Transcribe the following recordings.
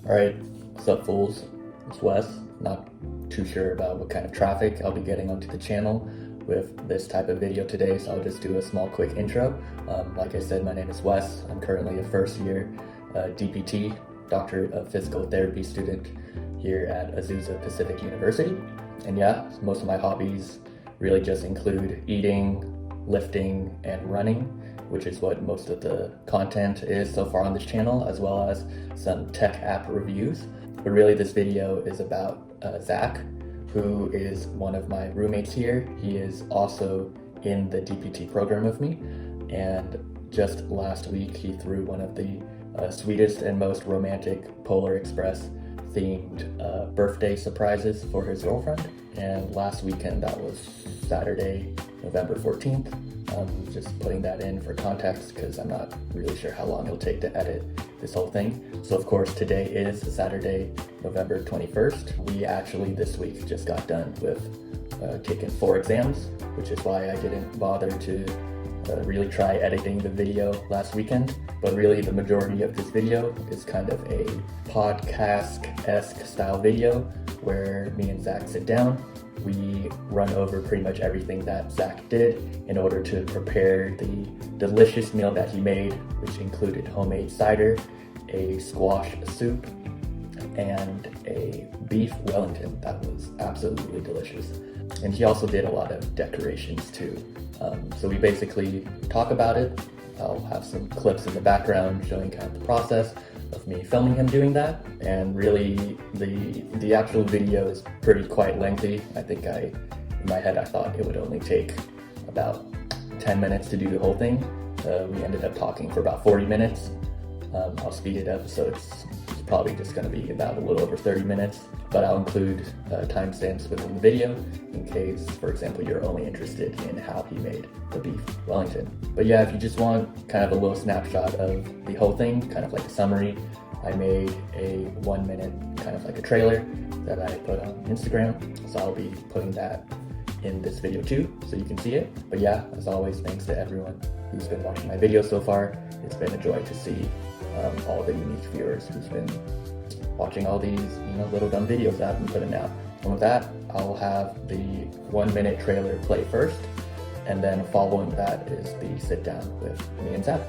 Alright, what's up fools? It's Wes. Not too sure about what kind of traffic I'll be getting onto the channel with this type of video today, so I'll just do a small quick intro. Like I said, my name is Wes. I'm currently a first year DPT, Doctorate of Physical Therapy student here at Azusa Pacific University. And yeah, most of my hobbies really just include eating, lifting, and running, which is what most of the content is so far on this channel, as well as some tech app reviews. But really this video is about Zach, who is one of my roommates here. He is also in the DPT program with me, and just last week he threw one of the sweetest and most romantic Polar Express themed birthday surprises for his girlfriend. And last weekend, that was Saturday, November 14th. Just putting that in for context because I'm not really sure how long it'll take to edit this whole thing. So of course today is Saturday, November 21st. We actually this week just got done with taking 4 exams, which is why I didn't bother to really try editing the video last weekend. But really the majority of this video is kind of a podcast-esque style video where me and Zach sit down. We run over pretty much everything that Zach did in order to prepare the delicious meal that he made, which included homemade cider, a squash soup, and a Beef Wellington that was absolutely delicious. And he also did a lot of decorations too. So we basically talk about it. I'll have some clips in the background showing kind of the process of me filming him doing that, and really the actual video is quite lengthy. I think in my head I thought it would only take about 10 minutes to do the whole thing. We ended up talking for about 40 minutes. I'll speed it up, so it's probably just going to be about a little over 30 minutes, but I'll include timestamps within the video in case, for example, you're only interested in how he made the Beef Wellington. But yeah, if you just want kind of a little snapshot of the whole thing, kind of like a summary, I made a 1 minute kind of like a trailer that I put on Instagram, so I'll be putting that in this video too, so you can see it. But yeah, as always, thanks to everyone who's been watching my videos so far. It's been a joy to see all the unique viewers who's been watching all these little dumb videos that I've been putting out. And with that, I'll have the 1 minute trailer play first, and then following that is the sit down with me and Zach,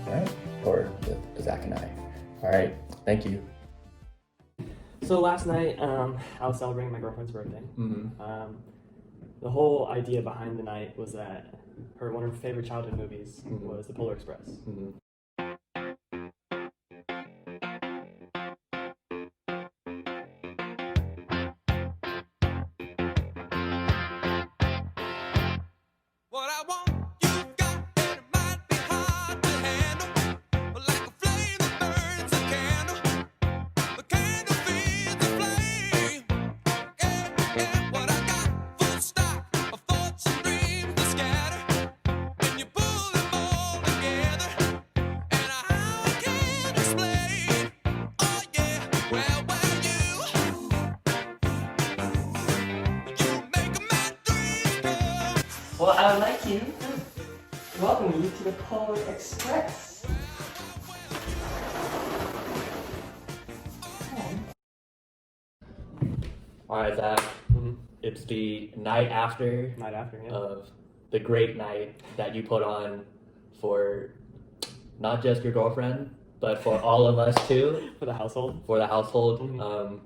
all right? Or with Zach and I. All right, thank you. So last night, I was celebrating my girlfriend's birthday. Mm-hmm. The whole idea behind the night was that one of her favorite childhood movies Mm-hmm. was The Polar Express. Mm-hmm. What I want, you got, and it might be hard to handle. But like a flame that burns a candle, the candle feeds the flame. Yeah, yeah, what I got, full stock of thoughts and dreams to scatter. And you pull them all together, and I can't explain. Oh yeah, well, you make my dreams come. Well, I would like to welcome you to the Polar Express. All right, Zach. It's the night after Night after, yeah. of the great night that you put on for not just your girlfriend, but for all of us too, For the household. for the household. Mhm.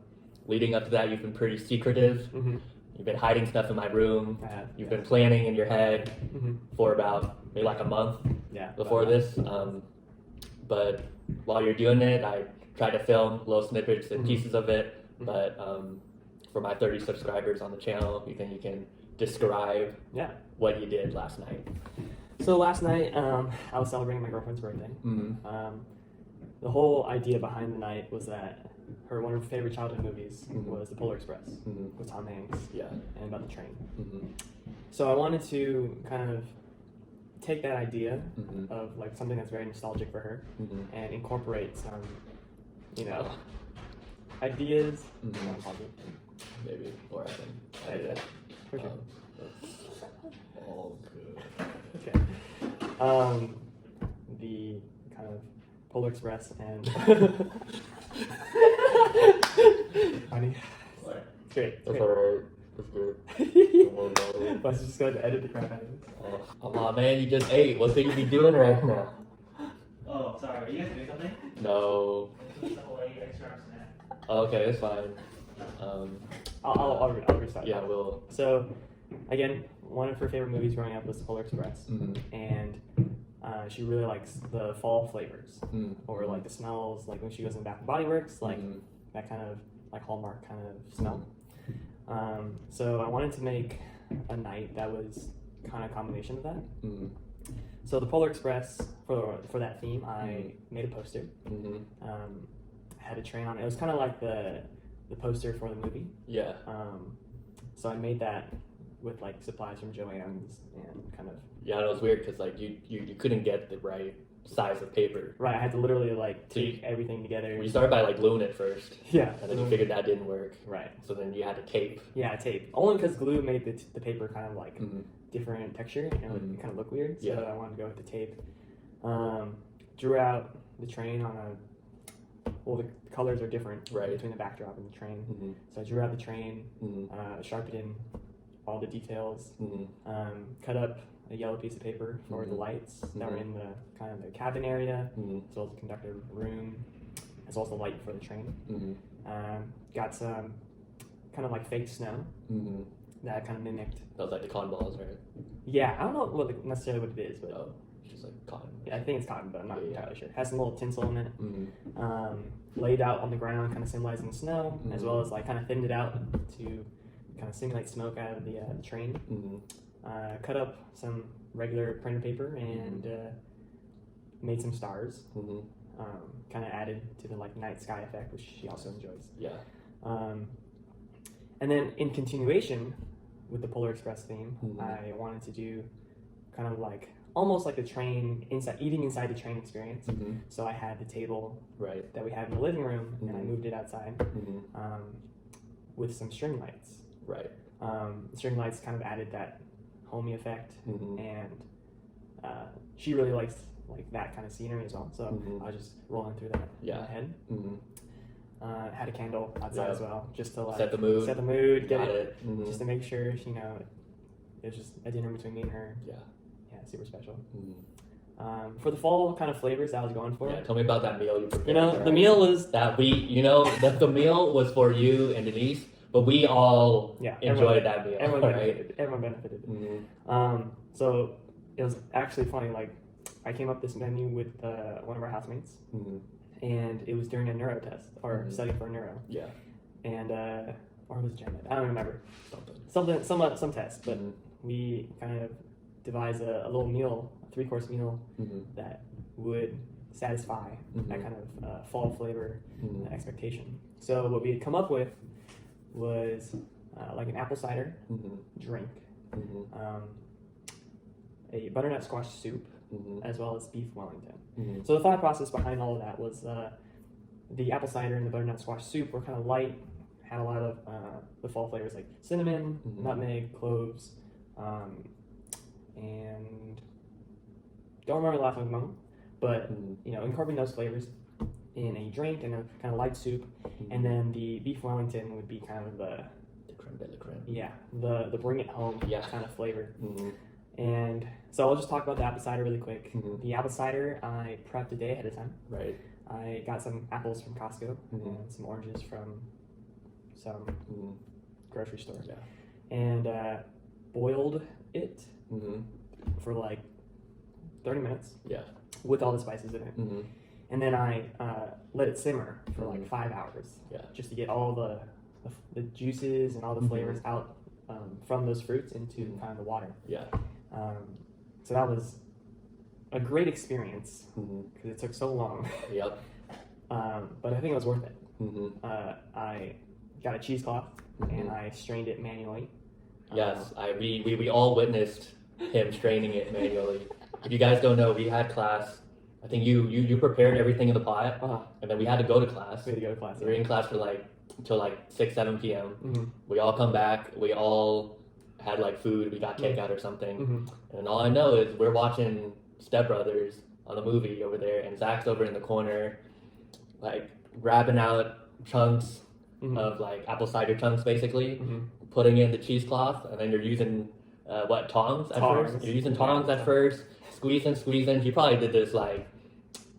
Leading up to that, you've been pretty secretive. Mm-hmm. You've been hiding stuff in my room. I have, You've yeah. been planning in your head Mm-hmm. for about maybe like a month Yeah. before this. But while you're doing it, I tried to film little snippets and Mhm. pieces of it. But for my 30 subscribers on the channel, you can describe Yeah. what you did last night. So last night, I was celebrating my girlfriend's birthday. Mm-hmm. The whole idea behind the night was that one of her favorite childhood movies Mhm. was The Polar Express Mhm. with Tom Hanks Yeah. and about the train. Mm-hmm. So I wanted to kind of take that idea Mm-hmm. of like something that's very nostalgic for her Mm-hmm. and incorporate some, ideas. Mhm. Positive. Maybe, or I think. Yeah, for sure. That's all good. Okay. The kind of Polar Express and Chani. What? It's great. It's That's great. alright. That's good. Don't worry about it. Let's just go ahead and edit the crap out of this. Oh, come on, man. You just ate. What could you be doing right now? Oh, sorry. Are you guys doing something? No. Okay, it's fine. I'll restart. Yeah, we'll. So, again, one of her favorite movies growing up was Polar Express, Mm-hmm. and she really likes the fall flavors, Mm. or like the smells, like when she goes in Bath and Body Works, like Mhm. that kind of like Hallmark kind of smell. So I wanted to make a night that was kind of a combination of that. Mm-hmm. So the Polar Express, for that theme, I made a poster. Mm-hmm. Had a train on it. It was kind of like the poster for the movie. Yeah. So I made that with like supplies from Joann's and kind of. Yeah, it was weird because like you couldn't get the right size of paper. Right, I had to literally like So you- take everything together. You started by like gluing it first, Yeah. and then you figured that didn't work. Right. So then you had to tape. Yeah, tape. Only because glue made the paper kind of like Mm-hmm. different texture and it would kind of look weird. So Yeah. I wanted to go with the tape. Drew out the train on a. Well, the colors are different Right. between the backdrop and the train. Mm-hmm. So I drew out the train, Mm-hmm. sharpened in all the details, Mm-hmm. cut up a yellow piece of paper for the lights that were in the kind of the cabin area, Mm-hmm. as well as the conductor room, as well as the light for the train. Mm-hmm. Got some kind of like fake snow Mm-hmm. that kind of mimicked. That was like the cotton balls, right? Yeah, I don't know necessarily what it is, but Oh, it's just like cotton. yeah, I think it's cotton, but I'm not Yeah. entirely sure. Has some little tinsel in it. Mm-hmm. Laid out on the ground, kind of symbolizing the snow, as Mhm. well as like kind of thinned it out to kind of simulate smoke out of the train. Mm-hmm. Cut up some regular printer paper and made some stars. Mm-hmm. Kind of added to the like night sky effect, which she also enjoys. Yeah. And then in continuation with the Polar Express theme, Mhm. I wanted to do kind of like almost like the train eating inside the train experience. Mm-hmm. So I had the table Right. that we had in the living room, and I Mhm. moved it outside Mm-hmm. with some string lights. Right. The string lights kind of added that homey effect, Mm-hmm. and she really likes like that kind of scenery as well. So Mhm. I was just rolling through that in Yeah. my head. Mm-hmm. Had a candle outside Yeah. as well, just to like Set the mood. set the mood, get Got it, it. Mm-hmm. just to make sure it was just a dinner between me and her. Yeah. Yeah, super special. Mm-hmm. For the fall kind of flavors that I was going for, Yeah. Tell me about that meal you prepared. you know, right? the meal was that the meal was for you and Denise, but we all enjoyed that meal. Everyone right? benefited. Everyone benefited. Mm-hmm. So it was actually funny. Like I came up with this menu with one of our housemates, Mm-hmm. and it was during a neuro test or Mhm. studying for a neuro, Yeah. and or was it gen ed? I don't remember. Something. Some test, but Mhm. we kind of devised a little meal, a 3-course meal Mm-hmm. that would satisfy that Mhm. kind of fall flavor Mm-hmm. expectation. So what we had come up with was like an apple cider Mm-hmm. drink, Mm-hmm. a butternut squash soup, Mm-hmm. as well as beef Wellington. Mm-hmm. So the thought process behind all of that was the apple cider and the butternut squash soup were kind of light, had a lot of the fall flavors like cinnamon, Mhm. nutmeg, cloves, and don't remember the last one at the moment, but Mhm. incorporating those flavors in a drink and a kind of light soup, and then the beef Wellington would be kind of the creme de la creme. the bring it home Yeah. kind of flavor. Mm-hmm. And so I'll just talk about the apple cider really quick. Mhm. The apple cider I prepped a day ahead of time. Right. I got some apples from Costco Mhm. and some oranges from some Mm-hmm. grocery store, Yeah. and boiled it Mm-hmm. for like 30 minutes Yeah. with all the spices in it. Mm-hmm. And then I let it simmer for like Mhm. 5 hours, Yeah. just to get all the juices and all the Mhm. flavors out from those fruits into Mhm. kind of the water. Yeah. So that was a great experience Mm-hmm. because it took so long, Yep. but I think it was worth it. Mm-hmm. I got a cheesecloth and Mhm. I strained it manually. Yes, we all witnessed him straining it manually. If you guys don't know, we had class. I think you prepared everything in the pot, and then we had to go to class. We had to go to class. We were in class for until 6-7 p.m. Mm-hmm. We all come back. We all had food. We got takeout or something. Mm-hmm. And all I know is we're watching Step Brothers on the movie over there, and Zach's over in the corner, grabbing out chunks of like apple cider chunks, basically, Mm-hmm. putting in the cheesecloth, and then you're using tongs at Tongs. first. You're using tongs at first, squeezing. You probably did this like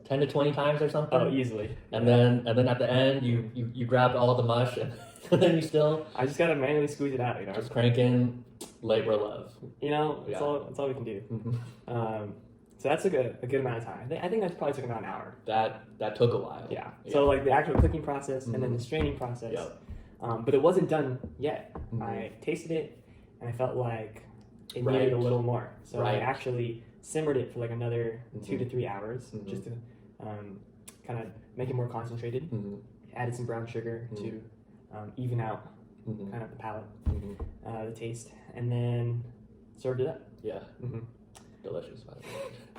10 to 20 times or something. Oh, easily. And then at the end, you grabbed all the mush, and then you still I just gotta manually squeeze it out, you know. just cranking labor of love. You know, that's Yeah. all we can do. Mm-hmm. So that took a good amount of time. I think that probably took about an hour. That took a while. Yeah. So like the actual cooking process and then Mhm. the straining process. Yep. But it wasn't done yet. Mhm. I tasted it and I felt like it Right. needed a little more. So I Right. actually simmered it for like another Mhm. 2 to 3 hours Mhm. just to kind of make it more concentrated. Mm-hmm. Added some brown sugar to even out Mm-hmm. kind of the palate, Mm-hmm. the taste, and then served it up. Yeah, Mm-hmm. delicious. By the way.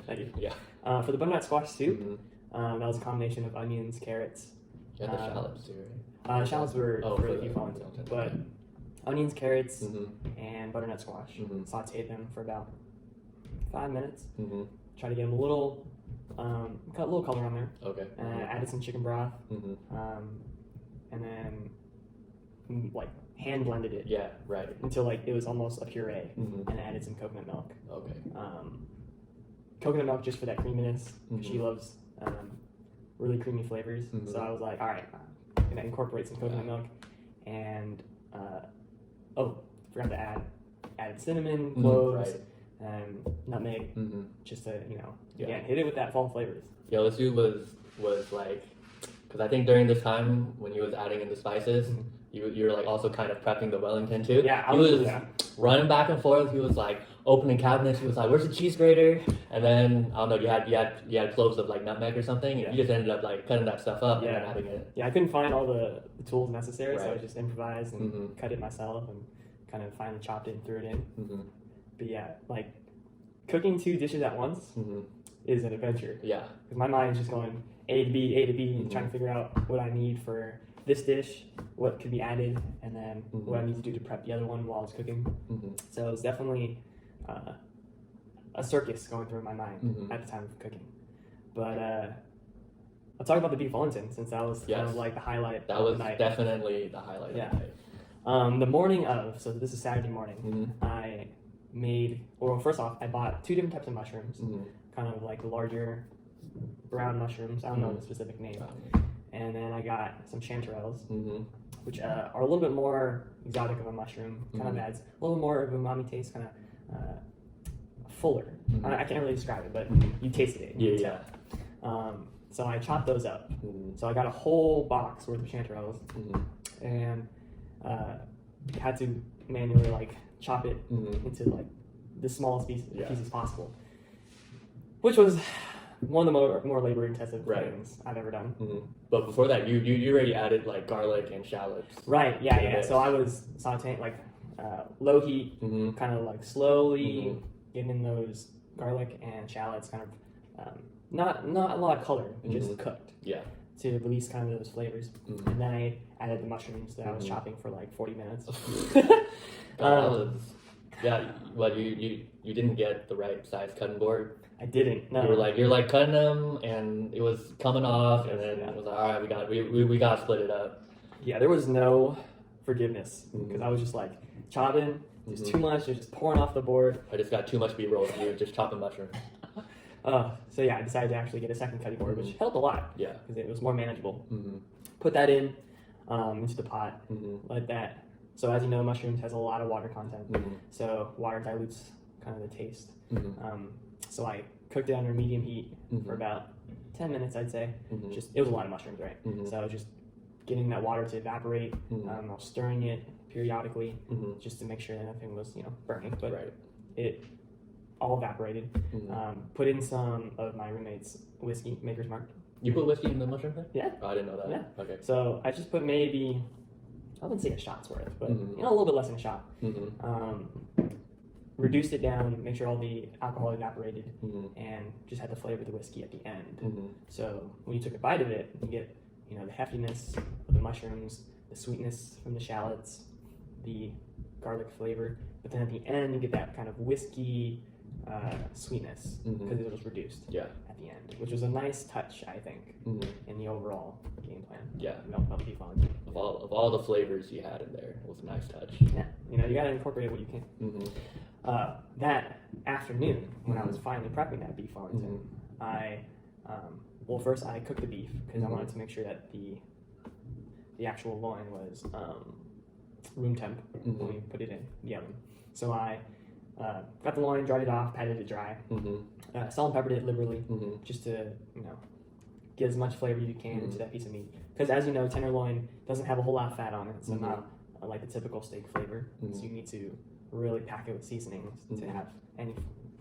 Thank you. Yeah. For the butternut squash soup, Mm-hmm. that was a combination of onions, carrots. Yeah, the shallots too, right? Shallots were Oh, for for the Beef the- Wellington, okay. but onions, carrots, Mm-hmm. and butternut squash. Mhm. Sauteed them for about 5 minutes. Mm-hmm. Try to get them a little, got a little color on there. Okay. Added some chicken broth, Mm-hmm. and then like hand blended it Yeah, right. until like it was almost a puree, Mm-hmm. and added some coconut milk. Okay. Coconut milk just for that creaminess. Mhm. She loves really creamy flavors, Mhm. so I was like, all right, I'm gonna incorporate some coconut milk, and forgot to added cinnamon, cloves, Right. and nutmeg, Mm-hmm. just to Yeah. again hit it with that fall flavors. Yeah, the soup was like, because I think during this time when you was adding in the spices, Mhm. you were like also kind of prepping the Wellington too. Yeah, he was running back and forth. He was like opening cabinets. He was like, "Where's the cheese grater?" And then I don't know. You had cloves of like nutmeg or something. Yeah. You just ended up like cutting that stuff up and Yeah. then adding it. Yeah, I couldn't find all the tools necessary, so I Right. just improvised and Mhm. cut it myself and kind of finally chopped it and threw it in. Mm-hmm. But yeah, like cooking 2 dishes at once Mm-hmm. is an adventure. Yeah. Because my mind is just going A to B, A to B, Mhm. trying to figure out what I need for this dish, what could be added, and then Mhm. what I need to do to prep the other one while it's cooking. Mm-hmm. So it was definitely a circus going through my mind Mhm. at the time of cooking. But I'll talk about the Beef Wellington since that was kind of Yes. like the highlight That of was the night. definitely the highlight. Yeah. Of the night. The morning of, so this is Saturday morning, Mm-hmm. I made, well, first off, I bought 2 different types of mushrooms, Mm-hmm. kind of like larger brown mushrooms. I don't know Mhm. the specific name. And then I got some chanterelles, Mm-hmm. which are a little bit more exotic of a mushroom. Kind of Mhm. adds a little more of umami taste, kind of fuller. Mhm. I can't really describe it, but Mhm. you tasted it. You Yeah, can yeah. tell. So I chopped those up. Mm-hmm. So I got a whole box worth of chanterelles, Mm-hmm. and had to manually like chop it Mm-hmm. into like the smallest Yeah. pieces possible, which was one of the more labor intensive Right. things I've ever done. Mm-hmm. But before that, you already added like garlic and shallots. Right, yeah, to yeah. this. So I was sauteing like low heat, Mm-hmm. kind of like slowly Mhm. getting in those garlic and shallots, kind of not a lot of color, but just Mhm. cooked Yeah. to release kind of those flavors. Mhm. And then I added the mushrooms that I was Mhm. chopping for like 40 minutes. That was, yeah. Well, you didn't get the right size cutting board. I didn't. No. You're like cutting them, and it was coming off, and then Yeah. it was like, all right, we got to split it up. Yeah, there was no forgiveness because Mhm. I was just like chopping. There's Mhm. too much. There's just pouring off the board. I just got too much B-roll of you just chopping mushrooms. So yeah, I decided to actually get a second cutting board, which Mhm. helped a lot Yeah. because it was more manageable. Mm-hmm. Put that in into the pot, Mm-hmm. let that. So as you know, mushrooms has a lot of water content. Mm-hmm. So water dilutes kind of the taste. Mm-hmm. So I cooked it under medium heat Mhm. for about 10 minutes, I'd say. Mhm. Just it was a lot of mushrooms, right? Mhm. So I was just getting that water to evaporate. Mhm. I was stirring it periodically Mhm. just to make sure that nothing was burning. But Right. it all evaporated. Mhm. Put in some of my roommate's whiskey, Maker's Mark. You put whiskey in the mushroom thing? Yeah. Oh, I didn't know that. Yeah. Okay. So I just put maybe, I wouldn't say a shot's worth, but Mhm. a little bit less than a shot. Mm-hmm. Reduced it down, make sure all the alcohol evaporated, Mm-hmm. and just had to flavor the whiskey at the end. Mm-hmm. So when you took a bite of it, you get the heftiness of the mushrooms, the sweetness from the shallots, the garlic flavor, but then at the end you get that kind of whiskey sweetness Mhm. because it was reduced Yeah. at the end, which was a nice touch, I think, Mm-hmm. in the overall game plan. Yeah. Of Beef Wellington. Of all the flavors you had in there. It was a nice touch. Yeah, you know, you gotta incorporate what you can. That afternoon, when I was finally prepping that beef Wellington, I well, first I cooked the beef because I wanted to make sure that the actual loin was room temp when we put it in the oven. So I got the loin, dried it off, patted it dry, salt and peppered it liberally, just to, you know, get as much flavor you can into that piece of meat. Because as you know, tenderloin doesn't have a whole lot of fat on it, so not like the typical steak flavor. So you need to really pack it with seasonings to have any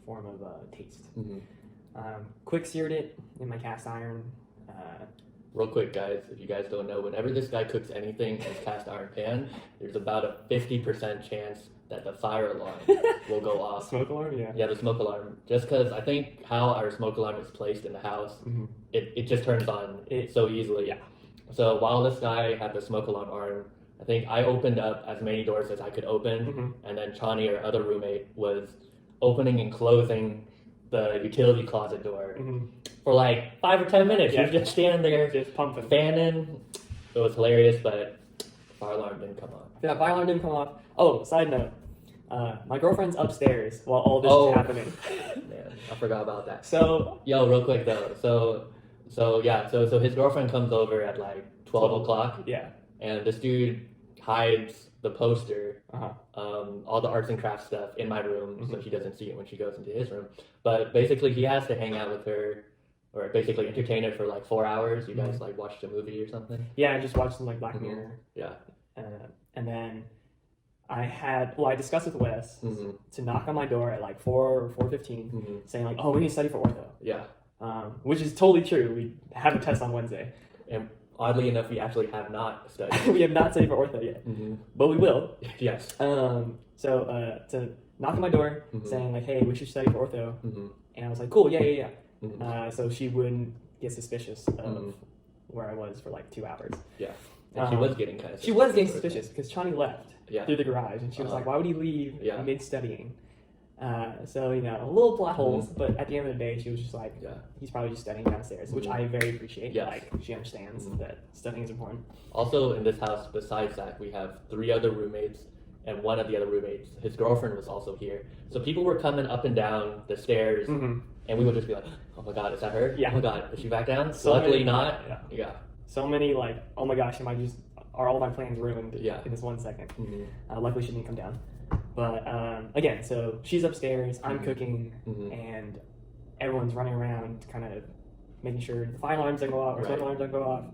form of taste. Quick seared it in my cast iron. Real quick, guys, if you guys don't know, whenever this guy cooks anything in his cast iron pan, there's about a 50% chance that the fire alarm will go off. Smoke alarm, yeah. Yeah, the smoke alarm. Just because I think how our smoke alarm is placed in the house, it just turns on so easily. Yeah. So while this guy had the smoke alarm on, I think I opened up as many doors as I could open, and then Chani, our other roommate, was opening and closing the utility closet door for like 5 or 10 minutes. Yeah. He was just standing there, Just pumping. fanning. It was hilarious, but fire alarm didn't come on. Yeah, fire alarm didn't come off. Oh, side note. My girlfriend's upstairs while all this is happening. Man, I forgot about that. So Yo, real quick though. So his girlfriend comes over at like 12 o'clock. yeah. And this dude hides the poster, all the arts and crafts stuff in my room, so she doesn't see it when she goes into his room. But basically, he has to hang out with her, or basically entertain her for like 4 hours. You guys like watched a movie or something? Yeah, I just watched some like Black Mirror. Yeah. And then I discussed with Wes to knock on my door at like 4 or 4:15, saying like, oh, we need to study for ortho. Yeah. Which is totally true. We have a test on Wednesday. And oddly enough, we actually have not studied. We have not studied for ortho yet, but we will. Yes. So to knock on my door, saying like, hey, we should study for ortho, and I was like, cool, yeah. So she wouldn't get suspicious of where I was for like 2 hours. Yeah. And she was getting kind of. She was getting suspicious because Chani left Yeah. through the garage, and she was like, why would he leave Yeah. mid studying? So, you know, a little plot holes, but at the end of the day, she was just like, he's probably just studying downstairs, which I very appreciate. Yes. Like, she understands that studying is important. Also, in this house, besides that, we have 3 other roommates, and one of the other roommates, his girlfriend was also here. So people were coming up and down the stairs, and we would just be like, oh my god, is that her? Yeah. Oh my god, is she back down? So Luckily many- not. Yeah. So many, like, oh my gosh, are all my plans ruined in this 1 second? Luckily, she didn't come down. But again, so she's upstairs, I'm cooking, and everyone's running around kind of making sure the fire alarms don't go off or smoke alarms don't go off.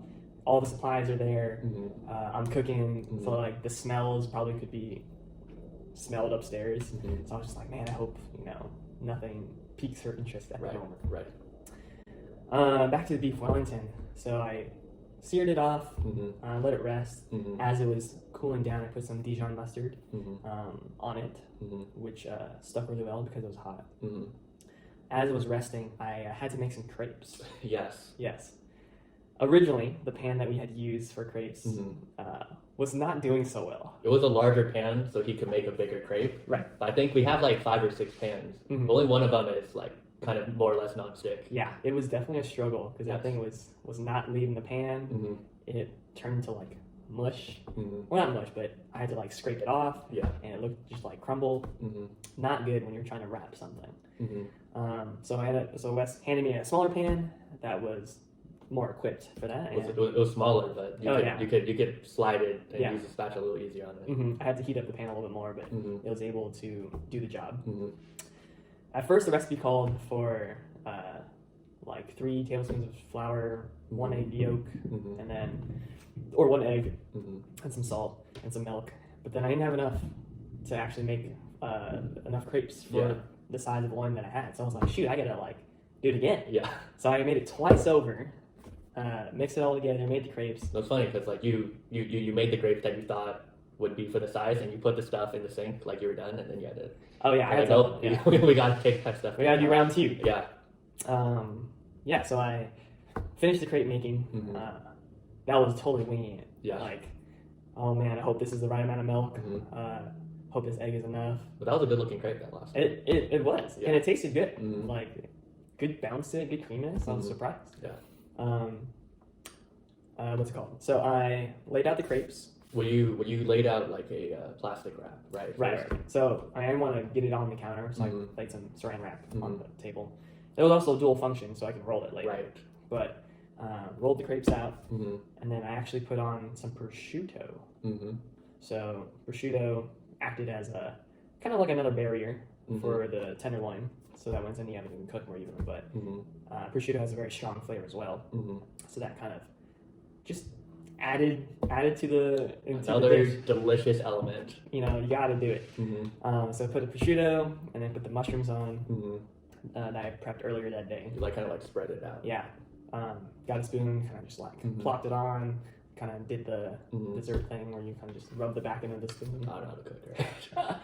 All the supplies are there. I'm cooking, so like the smells probably could be smelled upstairs. So I was just like, man, I hope, you know, nothing piques her interest at the moment. Right. Back to the beef Wellington. So I seared it off, let it rest. As it was cooling down, I put some Dijon mustard on it, which stuck really well because it was hot. As it was resting, I had to make some crepes. Yes. Originally, the pan that we had used for crepes was not doing so well. It was a larger pan, so he could make a bigger crepe. Right. But I think we have like 5 or 6 pans. Only one of them is like kind of more or less non-stick. Yeah, it was definitely a struggle because that thing was not leaving the pan. It turned into like mush. Well, not mush, but I had to like scrape it off. Yeah. And it looked just like crumbled. Not good when you're trying to wrap something. So Wes handed me a smaller pan that was more equipped for that. It was smaller, but you could slide it and use the spatula a little easier on it. I had to heat up the pan a little bit more, but it was able to do the job. At first, the recipe called for like 3 tablespoons of flour, 1 egg yolk, and then, or 1 egg, and some salt and some milk. But then I didn't have enough to actually make enough crepes for the size of one that I had. So I was like, shoot, I gotta like do it again. Yeah. So I made it twice over, mixed it all together, made the crepes. It was funny because like you made the grapes that you thought would be for the size, and you put the stuff in the sink like you were done, and then you had to. Oh yeah, I had nope, to. we gotta take that stuff. We gotta do round 2. Yeah. So I finished the crepe making. That was totally winging it. Yeah. Like, oh man, I hope this is the right amount of milk. Hope this egg is enough. But that was a good looking crepe that last time. It was, Yeah. and it tasted good. Like, good bounce to it, good creaminess. I was surprised. Yeah. What's it called? So I laid out the crepes, Well, you laid out like a plastic wrap, right? Right. So I didn't want to get it on the counter, so Mhm. I laid some saran wrap Mhm. on the table. It was also dual function, so I could roll it later. Right. But rolled the crepes out, Mm-hmm. and then I actually put on some prosciutto. Mm-hmm. So prosciutto acted as a kind of like another barrier Mhm. for the tenderloin, so that when it's in the oven, it can cook more evenly. But Mm-hmm. prosciutto has a very strong flavor as well, Mm-hmm. so that kind of just added to the into Another the dish. delicious element. You know, you got to do it. Mm-hmm. So I put the prosciutto and then put the mushrooms on Mm-hmm. that I prepped earlier that day. You like kind of like spread it out. Yeah. Got a spoon, kind of just like Mhm. plopped it on, kind of did the Mhm. dessert thing where you kind of just rub the back end of the spoon. I don't know how to cook,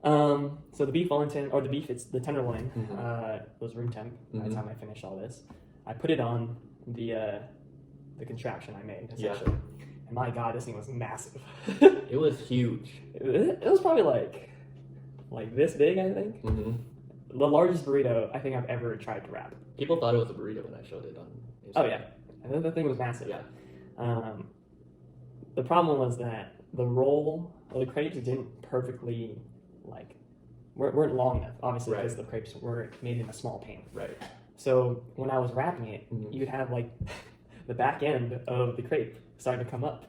right? So the beef Wellington, or the beef, it's the tenderloin, Mhm. was room temp by the Mhm. time I finished all this. I put it on the contraption I made, essentially. And my God, this thing was massive. It was huge. It was probably like this big, I think. Mm-hmm. The largest burrito I think I've ever tried to wrap. People thought it was a burrito when I showed it on Instagram. Oh yeah, and then the thing was massive. Yeah. The problem was that the roll, the crepes didn't perfectly weren't long enough. Obviously, because the crepes were made in a small pan. Right. So when I was wrapping it, Mhm. you'd have like the back end of the crepe starting to come up.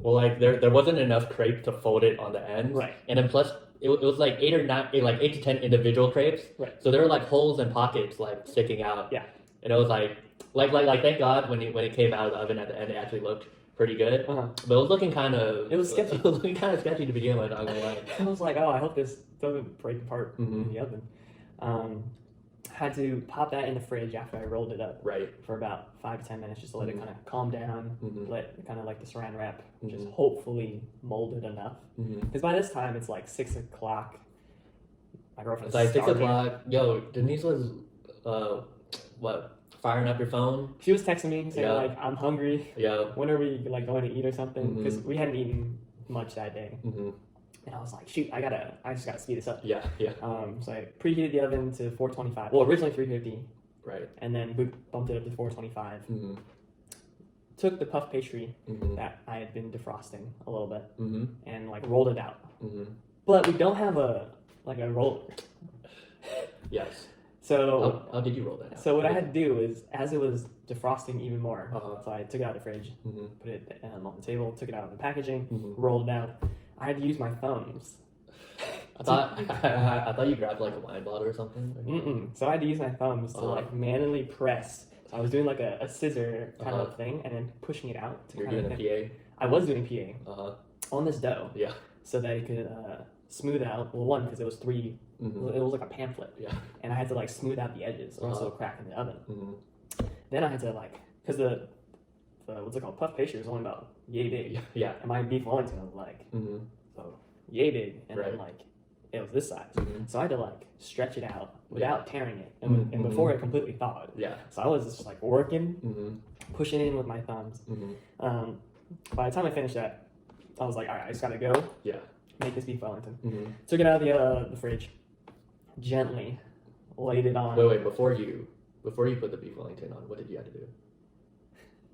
Well, like there wasn't enough crepe to fold it on the ends. Right. And then plus it was like 8 to 10 individual crepes. Right. So there were like holes and pockets like sticking out. Yeah. And it was like thank God when it came out of the oven at the end, it actually looked pretty good. Uh-huh. But it was looking kind of. It was sketchy. It was looking kind of sketchy to begin with. I'm gonna lie. I was like, oh, I hope this doesn't break apart in Mhm. the oven. Had to pop that in the fridge after I rolled it up Right. for about 5 to 10 minutes just to let it Mhm. kind of calm down, Mhm. let kind of like the saran wrap just Mhm. hopefully molded enough. Mm-hmm. Because by this time it's like 6 o'clock. My girlfriend's It's like 6 starving. o'clock. Yo, Denise was firing up your phone. She was texting me saying Yeah. like, I'm hungry. Yeah. When are we like going to eat or something? Mhm. Because we hadn't eaten much that day. Mm-hmm. And I was like, shoot, I just gotta speed this up. Yeah. Yeah. So I preheated the oven to 425. Well, originally 350, Right. and then we bumped it up to 425. Mm-hmm. Took the puff pastry Mm-hmm. that I had been defrosting a little bit Mm-hmm. and like rolled it out. Mm-hmm. But we don't have a roller. Yes. So How did you roll that out? so what I had to do is, as it was defrosting even more, Uh-huh. so I took it out of the fridge, Mm-hmm. put it on the table, took it out of the packaging, Mhm. rolled it out. I had to use my thumbs. I thought you grabbed like a wine bottle or something. Mm-mm. So I had to use my thumbs to Uh-huh. like manually press. So I was doing like a scissor kind Uh-huh. of thing, and then pushing it out to You're kind doing of. a I was doing PA PA. Uh-huh. on this dough, Yeah. so that it could smooth out. Well, one because it was three. Mm-hmm. It was like a pamphlet, Yeah. and I had to like smooth out the edges, or else Uh-huh. it'll crack in the oven. Mm-hmm. Then I had to like, because the what's it called, puff pastry was only about yay big, Yeah. Yeah. and my beef Wellington was like Mm-hmm. so yay big, and then Right. like it was this size. Mhm. So I had to like stretch it out without tearing it, and, Mhm. and before it completely thawed. Yeah. So I was just like working, Mm-hmm. pushing in with my thumbs. Mm-hmm. By the time I finished that, I was like, all right, I just gotta go Yeah. make this beef Wellington. Mm-hmm. Took it out of the fridge, gently laid it on. Wait. Before you put the beef Wellington on, what did you have to do?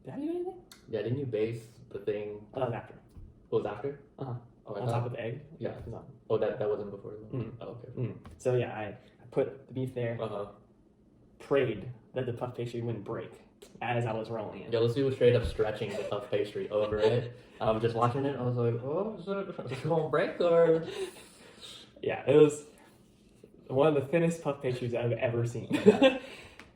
Did I do anything? Yeah. Didn't you base the thing? Oh, that was after. What was after? Uh-huh. Oh, I On thought- top of the egg. Yeah. It was on. Oh, that wasn't before. Mm. Oh, okay. So yeah, I put the beef there, Uh-huh. prayed that the puff pastry wouldn't break as I was rolling it. Yeah, let's do straight up stretching the puff pastry over it. I was just watching it. I was like, oh, is it going to break or? Yeah, it was one of the thinnest puff pastries I've ever seen.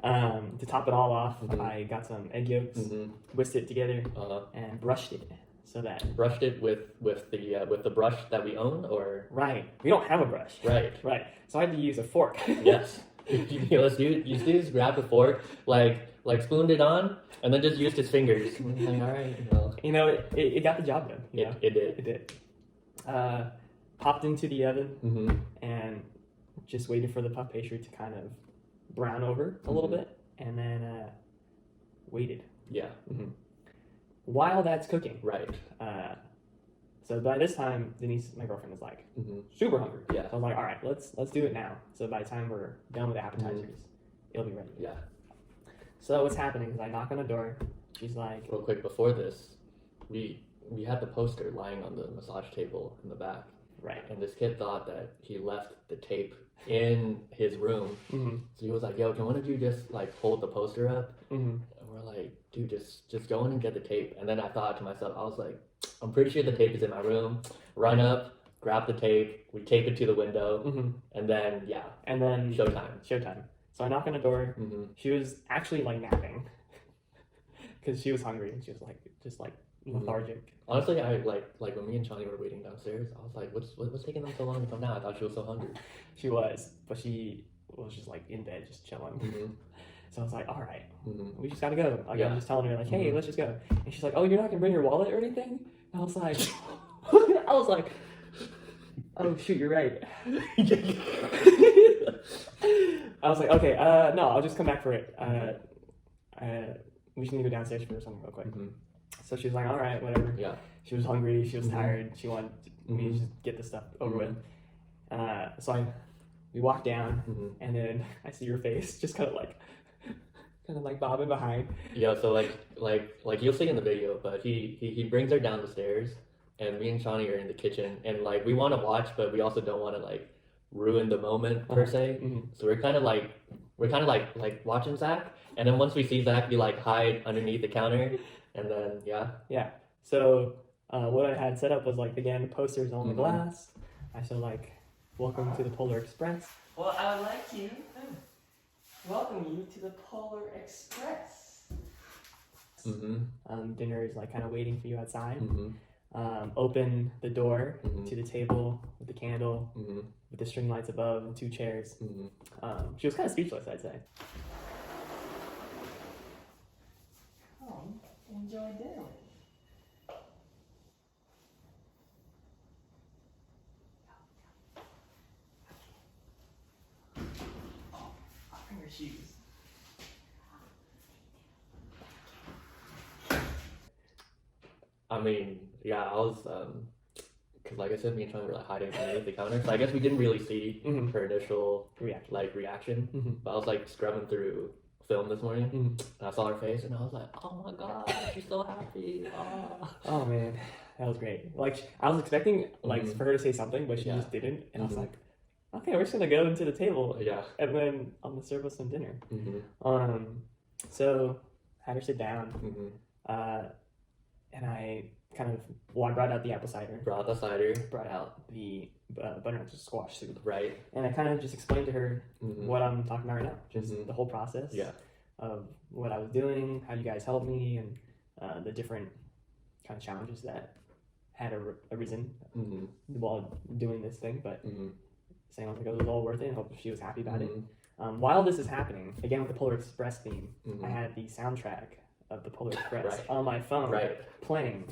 To top it all off, Mhm. I got some egg yolks, Mm-hmm. whisked it together, Uh-huh. and brushed it so that. Brushed it with the brush that we own, or Right, we don't have a brush. right? Right, so I had to use a fork. Yes. Let's do. You just grab the fork, like spooned it on, and then just used his fingers. Like, all right, You know, it got the job done. You know? it did. It did. Popped into the oven Mm-hmm. and just waited for the puff pastry to kind of brown over a little Mhm. bit, and then waited. Yeah. While that's cooking, Right. so by this time, Denise, my girlfriend, is like Mm-hmm. super hungry. Yeah. So I was like, all right, let's do it now. So by the time we're done with the appetizers, it'll be ready. Yeah. So what's happening is I knock on the door. She's like, Real quick before this, we we had the poster lying on the massage table in the back, Right. and this kid thought that he left the tape in his room. Mm-hmm. So he was like, "Yo, can one of you just like hold the poster up?" Mm-hmm. And we're like, "Dude, just go in and get the tape." And then I thought to myself, I was like, "I'm pretty sure the tape is in my room." Run up, grab the tape, we tape it to the window, Mm-hmm. and then yeah, And then showtime. So I knock on the door. Mm-hmm. She was actually like napping because she was hungry and she was like just like lethargic. Honestly, I like when me and Chani were waiting downstairs, I was like, what's taking them so long to come down? I thought she was so hungry. She was, but she was just like in bed, just chilling. Mm-hmm. So I was like, all right, Mm-hmm. we just gotta go. Like, Yeah. I'm just telling her like, hey, Mhm. let's just go. And she's like, oh, you're not gonna bring your wallet or anything? And I was like, oh shoot, you're right. I was like, okay, no, I'll just come back for it. We just need to go downstairs for something real quick. Mm-hmm. So she was like, all right, whatever. Yeah. She was hungry, she was Mhm. tired, she wanted me to Mhm. just get this stuff over Mhm. with. So we walked down, Mm-hmm. and then I see your face just kind of like bobbing behind. Yeah, so like you'll see in the video, but he brings her down the stairs, and me and Chani are in the kitchen, and like we want to watch, but we also don't want to like ruin the moment per se. Mm-hmm. So we're kind of like watching Zach, and then once we see Zach, we like hide underneath the counter, and then yeah. Yeah. So what I had set up was like again the posters on the Mhm. glass. I said like, "Welcome to the Polar Express." Well, I would like to welcome you to the Polar Express. Mm-hmm. Dinner is like kind of waiting for you outside. Mm-hmm. Open the door Mhm. to the table with the candle, Mm-hmm. with the string lights above and 2 chairs. Mm-hmm. She was kind of speechless, I'd say. Enjoy dinner. Bring your shoes. I mean, yeah, I was because like I said, me and Chani were like hiding underneath the counter, so I guess we didn't really see Mhm. her initial Reaction. reaction. Mhm. But I was like scrubbing through film this morning, Mhm. and I saw her face, and I was like, "Oh my god, she's so happy!" Oh. Oh man, that was great. Like I was expecting like Mhm. for her to say something, but she Yeah. just didn't, and I was Mhm. like, okay, we're just gonna go into the table, Yeah. and then I'm gonna serve us some dinner. Mm-hmm. So had her sit down, Mm-hmm. and I kind of I brought out the apple cider, Brought the cider, brought out the butternut squash soup, right? and I kind of just explained to her Mm-hmm. what I'm talking about right now, just Mhm. the whole process Yeah. of what I was doing, how you guys helped me, and the different kind of challenges that had arisen Mm-hmm. while doing this thing, but Mm-hmm. saying like it was all worth it, and hope she was happy about it. Mm-hmm. While this is happening, again with the Polar Express theme, Mhm. I had the soundtrack of the Polar Express Right. on my phone Right. playing.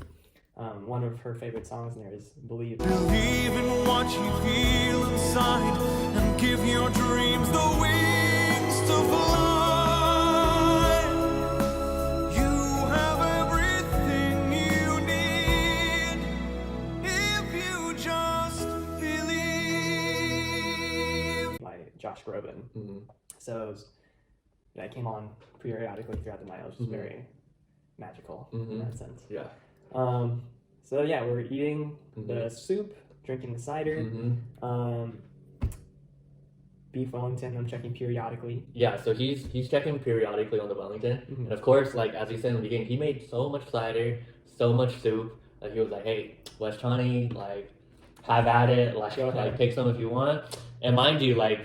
One of her favorite songs in there is "Believe." Believe in what you feel inside and give your dreams the wings to fly. You have everything you need if you just believe. By Josh Groban. Mm-hmm. So that came on periodically throughout the night. It was just Mhm. very magical Mhm. in that sense. Yeah. So yeah, we were eating Mhm. the soup, drinking the cider. Mm-hmm. Beef Wellington, I'm checking periodically. Yeah, so he's checking periodically on the Wellington, Mhm. and of course, like as he said in the beginning, he made so much cider, so much soup that he was like, "Hey, West Chani, like, have at it, like, Go ahead. like pick some if you want." And mind you, like,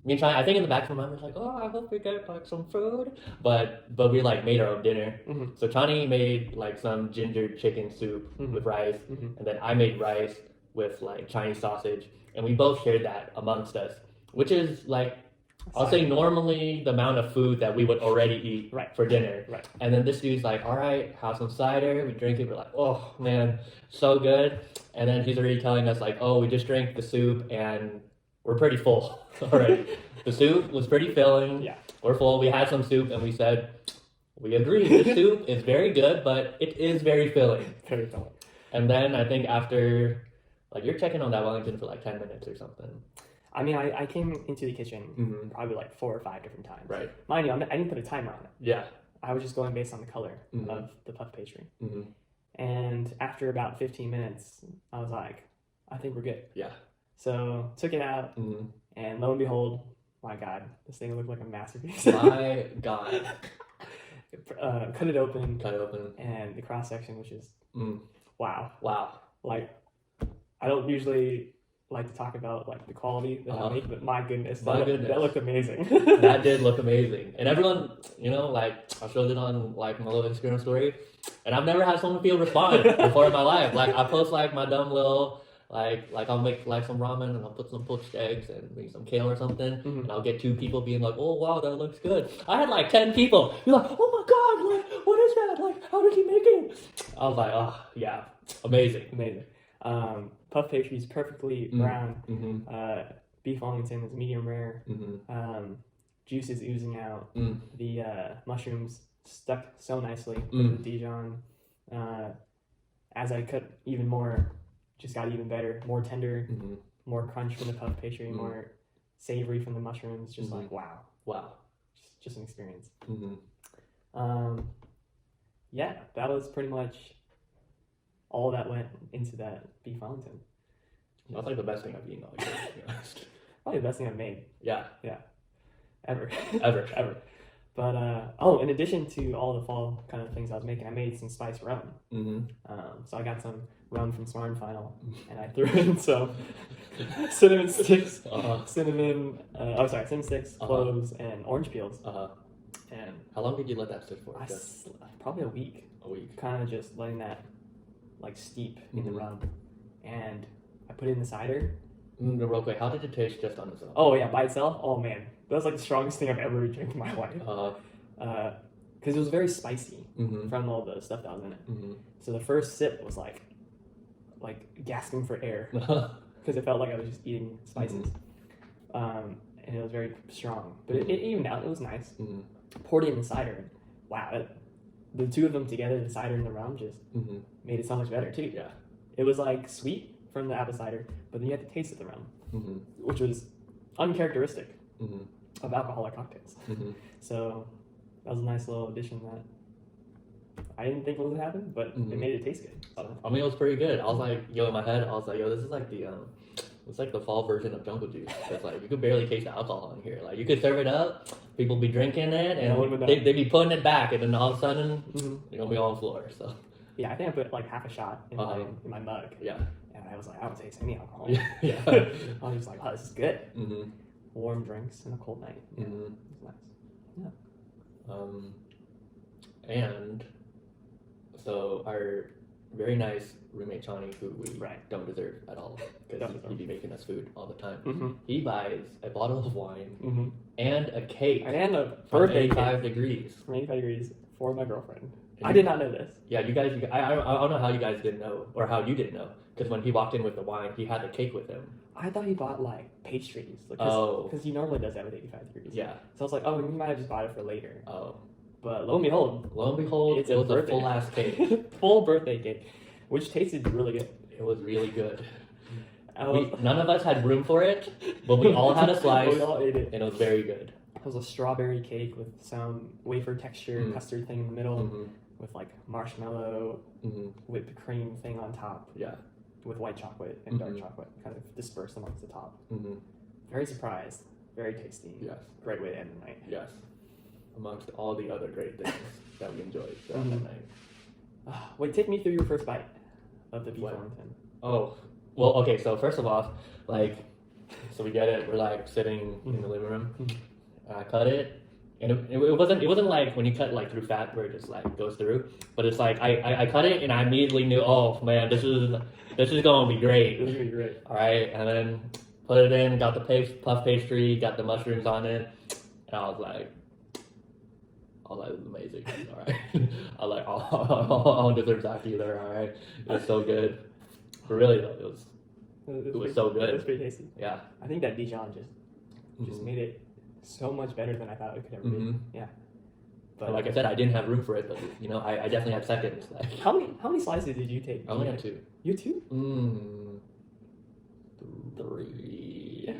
me and Chani, I think in the back of my mind was like, "Oh, I hope we get like some food," but we like made our own dinner. Mhm. So Chani made like some ginger chicken soup Mhm. with rice, Mhm. and then I made rice with like Chinese sausage, and we both shared that amongst us, which is like I'll say normally the amount of food that we would already eat Right. for dinner. Right. And then this dude's like, "All right, have some cider." We drink it. We're like, "Oh man, so good." And then he's already telling us like, "Oh, we just drank the soup and we're pretty full already." The soup was pretty filling. Yeah. We're full. We had some soup and we said, "We agree. This soup is very good, but it is very filling." Very filling. And then I think after, like, you're checking on that Wellington for like 10 minutes or something. I mean, I came into the kitchen Mm-hmm. probably like 4 or 5 different times. Right. Mind you, I didn't put a timer on it. Yeah. I was just going based on the color Mhm. of the puff pastry. Mm-hmm. And after about 15 minutes, I was like, I think we're good. Yeah. So took it out, Mm-hmm. and lo and behold, my God, this thing looked like a masterpiece. My God. Cut it open, Cut it open. and the cross section was just Mm. wow. Wow. Like, I don't usually like to talk about like the quality that I make, but my goodness, that looked amazing. That did look amazing. And everyone, you know, like I showed it on like my little Instagram story, and I've never had someone feel respond before in my life. Like I post like my dumb little like I'll make like some ramen and I'll put some poached eggs and maybe some kale or something, and I'll get 2 people being like, "Oh wow, that looks good." I had like 10 people. You're like, "Oh my God, like what is that? Like how did he make it?" I was like, "Oh yeah, amazing." Puff pastry is perfectly brown. Mm-hmm. Beef Wellington is medium rare. Mm-hmm. Juice is oozing out. The mushrooms stuck so nicely with the Dijon. As I cut even more, just got even better. More tender, more crunch from the puff pastry, more savory from the mushrooms. Just like wow, just an experience. Yeah, that was pretty much all that went into that Beef Wellington. That's like the best thing I've eaten all year, to be honest. Probably the best thing I've made. Yeah. Ever. Ever. But in addition to all the fall kind of things I was making, I made some spiced rum. So I got some rum from Smart and Final, and I threw in some cinnamon sticks, cinnamon sticks, cloves, and orange peels. And how long did you let that sit for? Probably a week. Kind of just letting that like steep in the rum, and I put it in the cider. Real quick, how did it taste just on its own? Oh yeah, by itself. Oh man, that was like the strongest thing I've ever drank in my life. Because it was very spicy from all the stuff that was in it. So the first sip was like gasping for air because it felt like I was just eating spices. And it was very strong, but it evened out. It was nice. Poured it in the cider. Wow, the 2 of them together, the cider and the rum, just made it so much better too. Yeah, it was like sweet from the apple cider, but then you had to taste the rum, which was uncharacteristic of alcoholic cocktails. So that was a nice little addition that I didn't think was gonna happen, but it made it taste good. So. I mean, it was pretty good. I was like, in my head, I was like, this is like it's like the fall version of jungle juice. It's like you could barely taste the alcohol in here. Like you could serve it up, people be drinking it, and they'd be putting it back, and then all of a sudden, you're gonna be on the floor. So yeah, I think I put like half a shot in my mug. Yeah. And I was like, I don't taste any alcohol. Yeah. I was just like, oh, this is good. Warm drinks on a cold night. Yeah, it's nice. Yeah. And so our very nice roommate Chani, who we don't deserve at all, because he'd be making us food all the time. He buys a bottle of wine and a cake and a from birthday 85 degrees. From 85 degrees for my girlfriend. I did not know this. Yeah, you guys I don't know how you guys didn't know, or how you didn't know, because when he walked in with the wine, he had the cake with him. I thought he bought like pastries, because he normally does that with 85 degrees. Yeah. So I was like, oh, he might have just bought it for later. Oh. But lo and behold, it was a full ass cake. Full birthday cake, which tasted really good. It was really good. None of us had room for it, but we all had a slice. We all ate it. And it was very good. It was a strawberry cake with some wafer texture custard thing in the middle, with like marshmallow whipped cream thing on top. Yeah. With white chocolate and dark chocolate kind of dispersed amongst the top. Very surprised. Very tasty. Yes. Great way to end the night. Yes. Amongst all the other great things that we enjoyed throughout that night. Wait, take me through your first bite of the Beef Wellington. Oh, well, okay, so first of all, so we get it, we're like sitting in the living room, and I cut it, and it wasn't like when you cut like through fat where it just like goes through, but it's like I cut it and I immediately knew, oh man, this is gonna be great. This is gonna be great. All right, and then put it in, got the puff pastry, got the mushrooms on it, and I was like, this is amazing. All right, I was like, I don't deserve that either. All right, it was so good. But really though, it was so good. It was pretty tasty. Yeah. I think that Dijon just made it so much better than I thought it could ever be. Yeah. But like I said, I didn't have room for it, but I definitely had seconds. Like, how many slices did you take? I only had 2. You 2? 3.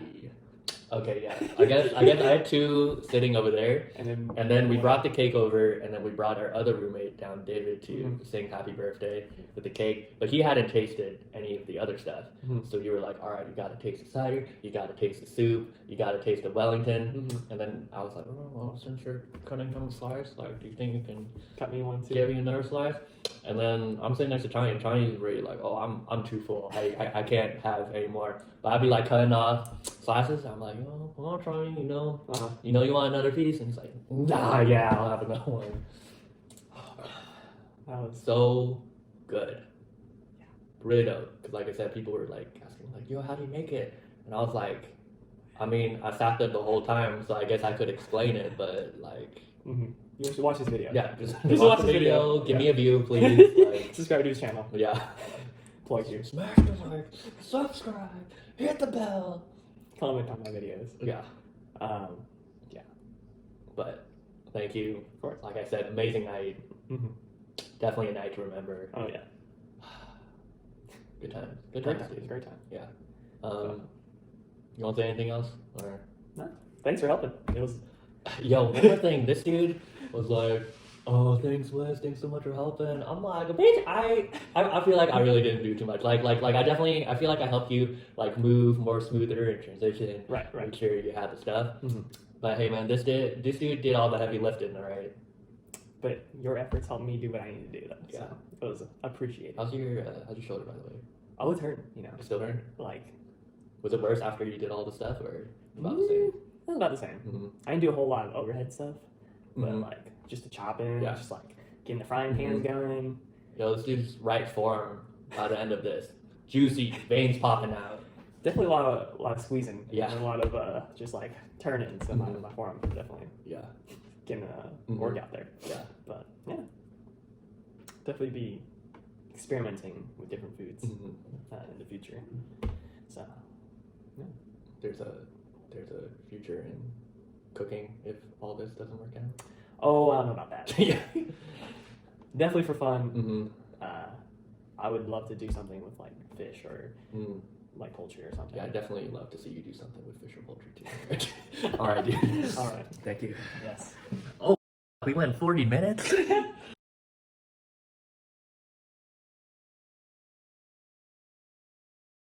Okay, yeah. I guess I had two sitting over there, And and then we brought the cake over, and then we brought our other roommate down, David, to Mhm. sing happy birthday with the cake. But he hadn't tasted any of the other stuff, Mhm. so you were like, "All right, you got to taste the cider, you got to taste the soup, you got to taste the Wellington." Mhm. And then I was like, "Oh, well, since you're cutting him a slice, like, do you think you can cut me one too. give me another slice?" And then I'm sitting next to Chani, and Chani's really like, "Oh, I'm too full. I can't have any more." But I'd be like cutting off slices. I'm like, "Oh, well, Chani, Uh-huh. you want another piece?" And he's like, "Nah, yeah, I'll have another one." That was So good. Really dope. Because like I said, people were like asking, like, "Yo, how do you make it?" And I was like, I mean, I sat there the whole time, so I guess I could explain it, but like, You should watch this video. yeah, just Just watch watch the this video, video. give Yeah. me a view, please. Like, Subscribe to his channel. yeah. Plug you. Smash the like, subscribe, hit the bell. Comment on my videos. Yeah, Yeah. but thank you. Of course. Like I said, amazing night. Mm-hmm. Definitely a night to remember. Oh yeah. Good times. Good Great times, time. dude. Great time. Yeah. You want to say anything else? Or No. Thanks for helping. It was. yo, one more thing. This dude was like, "Oh, thanks, Wes. Thanks so much for helping." I'm like, bitch, I feel like I really didn't do too much. Like I feel like I helped you like move more smoother in transition. Right. Make sure you had the stuff. Mm-hmm. But hey, man, this dude did all the heavy lifting. All right. But your efforts helped me do what I need to do. Though. Yeah. So it was appreciated. How's your shoulder, by the way? Oh, it's hurting. You know. It still hurt? Like. Was it worse after you did all the stuff, or about the same? It was about the same. Mm-hmm. I didn't do a whole lot of overhead stuff, but Mhm. like just the chopping, Yeah. just like getting the frying pans going. Yo, this dude's right forearm by the end of this. Juicy, veins popping out. Definitely a lot of squeezing. Yeah. And a lot of just like turning. So Mhm. my forearm definitely Yeah. getting a Mhm. workout there. Yeah. But yeah, definitely be experimenting with different foods Mhm. in the future. So There's a future in cooking if all this doesn't work out. oh, I don't know about that. Yeah. Definitely for fun. Mm-hmm. I would love to do something with like fish or Mm. like poultry or something. Yeah, I'd definitely love to see you do something with fish or poultry too. All right, dude. All right. Thank you. Yes. We went 40 minutes.